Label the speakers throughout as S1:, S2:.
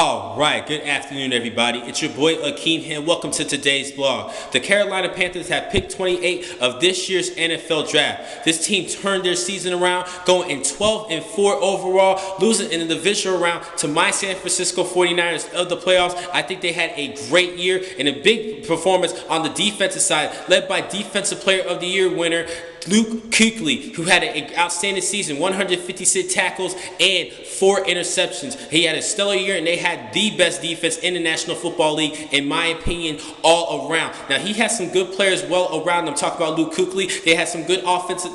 S1: All right, good afternoon, everybody. It's your boy Akeem here. Welcome to today's vlog. The Carolina Panthers have picked 28 of this year's NFL draft. This team turned their season around, going in 12-4 overall, losing in the divisional round to my San Francisco 49ers of the playoffs. I think they had a great year and a big performance on the defensive side, led by Defensive Player of the Year winner Luke Kuechly, who had an outstanding season, 156 tackles and 4 interceptions. He had a stellar year, and they had the best defense in the National Football League, in my opinion, all around. Now, he has some good players well around them. Talk about Luke Kuechly. They had some good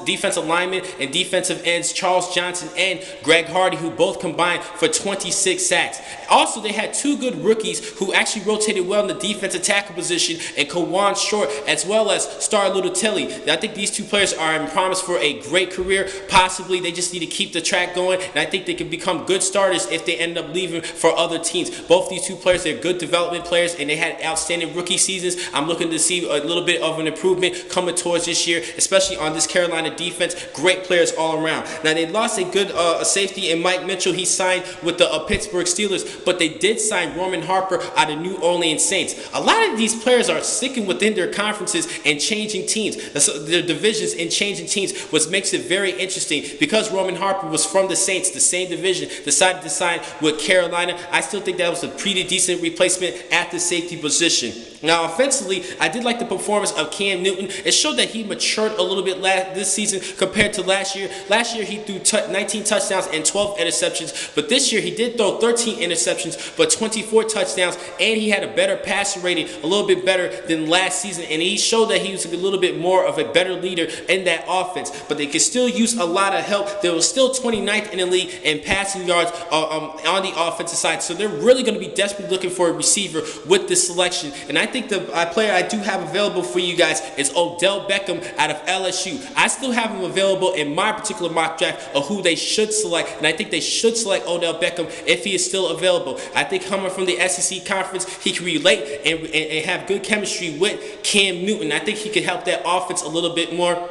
S1: defensive linemen and defensive ends, Charles Johnson and Greg Hardy, who both combined for 26 sacks. Also, they had 2 good rookies who actually rotated well in the defensive tackle position, and Kawan Short, as well as Star Lutatelli. I think these 2 players are in promise for a great career. Possibly they just need to keep the track going, and I think they can become good starters if they end up leaving for other teams. Both these 2 players, they're good development players, and they had outstanding rookie seasons. I'm looking to see a little bit of an improvement coming towards this year, especially on this Carolina defense. Great players all around. Now, they lost a good safety in Mike Mitchell. He signed with the Pittsburgh Steelers, but they did sign Roman Harper out of New Orleans Saints. A lot of these players are sticking within their conferences and changing teams, their divisions, and changing teams, which makes it very interesting. Because Roman Harper was from the Saints, the same division, decided to sign with Carolina. I still think that was a pretty decent replacement at the safety position. Now, offensively, I did like the performance of Cam Newton. It showed that he matured a little bit this season compared to last year. Last year, he threw 19 touchdowns and 12 interceptions, but this year he did throw 13 interceptions, but 24 touchdowns, and he had a better passer rating, a little bit better than last season, and he showed that he was a little bit more of a better leader in that offense. But they could still use a lot of help. They were still 29th in the league in passing yards on the offensive side, so they're really going to be desperately looking for a receiver with this selection. And I think the player I do have available for you guys is Odell Beckham out of LSU. I still have him available in my particular mock draft of who they should select, and I think they should select Odell Beckham if he is still available. I think coming from the SEC conference, he can relate and have good chemistry with Cam Newton. I think he could help that offense a little bit more,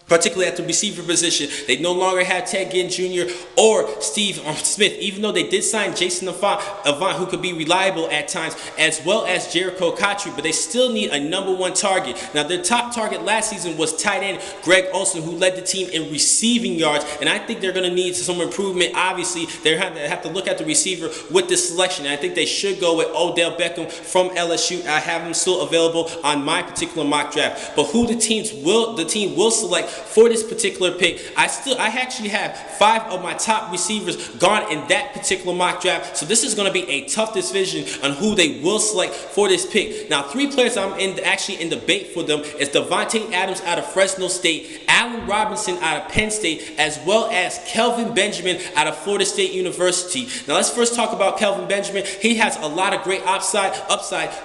S1: particularly at the receiver position. They no longer have Ted Ginn Jr. or Steve Smith, even though they did sign Jason Avant, who could be reliable at times, as well as Jericho Cotchery, but they still need a #1 target. Now, their top target last season was tight end Greg Olsen, who led the team in receiving yards, and I think they're going to need some improvement. Obviously, they have to look at the receiver with this selection, and I think they should go with Odell Beckham from LSU. I have him still available on my particular mock draft. But who the team will select for this particular pick, I actually have 5 of my top receivers gone in that particular mock draft. So this is going to be a tough decision on who they will select for this pick. Now, 3 players I'm actually in debate for them is Davante Adams out of Fresno State, Allen Robinson out of Penn State, as well as Kelvin Benjamin out of Florida State University. Now, let's first talk about Kelvin Benjamin. He has a lot of great upside,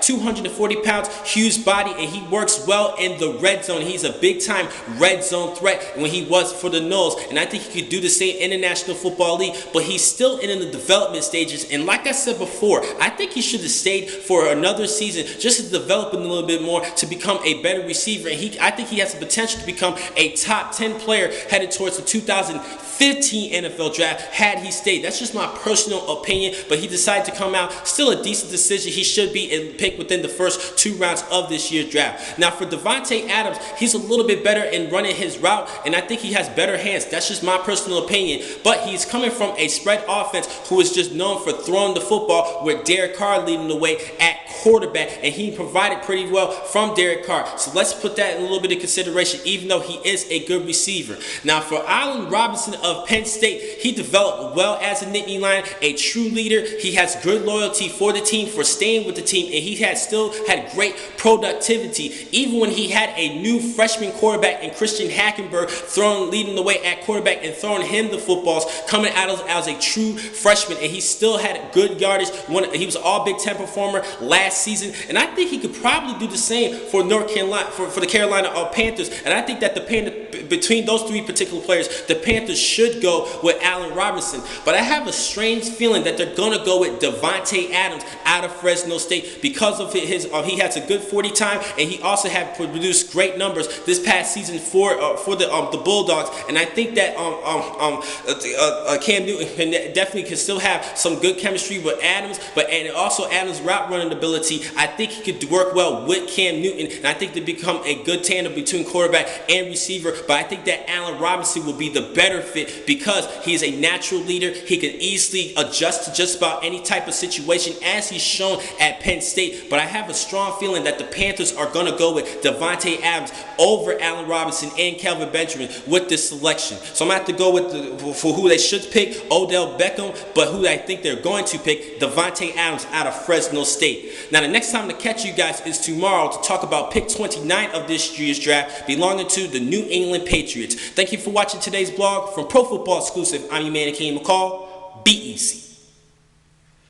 S1: 240 pounds, huge body, and he works well in the red zone. He's a big-time red zone threat when he was for the Knolls, and I think he could do the same in the National Football League, but he's still in the development stages. And like I said before, I think he should have stayed for another season just to develop him a little bit more to become a better receiver. And I think he has the potential to become a top 10 player headed towards the 2015 NFL draft had he stayed. That's just my personal opinion, but he decided to come out. Still a decent decision. He should be picked within the first 2 rounds of this year's draft. Now, for Davante Adams, he's a little bit better in running his route, and I think he has better hands. That's just my personal opinion. But he's coming from a spread offense who is just known for throwing the football, with Derek Carr leading the way at quarterback, and he provided pretty well from Derek Carr. So let's put that in a little bit of consideration, even though he is a good receiver. Now, for Allen Robinson of Penn State, he developed well as a Nittany Lion, a true leader. He has good loyalty for the team, for staying with the team, and he still had great productivity, even when he had a new freshman quarterback in Christian Hackenberg leading the way at quarterback and throwing him the footballs, coming out as a true freshman, and he still had good yardage. He was an all Big Ten performer last season, and I think he could probably do the same for North Carolina, for the Carolina Panthers. And I think that the between those three particular players, the Panthers should go with Allen Robinson. But I have a strange feeling that they're going to go with Davante Adams out of Fresno State because of his he has a good 40 time, and he also had produced great numbers this past season for the Bulldogs. And I think that Cam Newton definitely can still have some good chemistry with Adams, and also Adams' route running ability. I think he could work well with Cam Newton, and I think they become a good tandem between quarterback and receiver. But I think that Allen Robinson will be the better fit because he's a natural leader. He can easily adjust to just about any type of situation, as he's shown at Penn State. But I have a strong feeling that the Panthers are going to go with Davante Adams over Allen Robinson and Kelvin Benjamin with this selection. So I'm going to have to go with for who they should pick, Odell Beckham, but who I think they're going to pick, Davante Adams out of Fresno State. Now, the next time to catch you guys is tomorrow to talk about pick 29 of this year's draft, belonging to the New England Patriots. Thank you for watching today's blog. From Pro Football Exclusive, I'm your man, Akeem McCall. Be easy.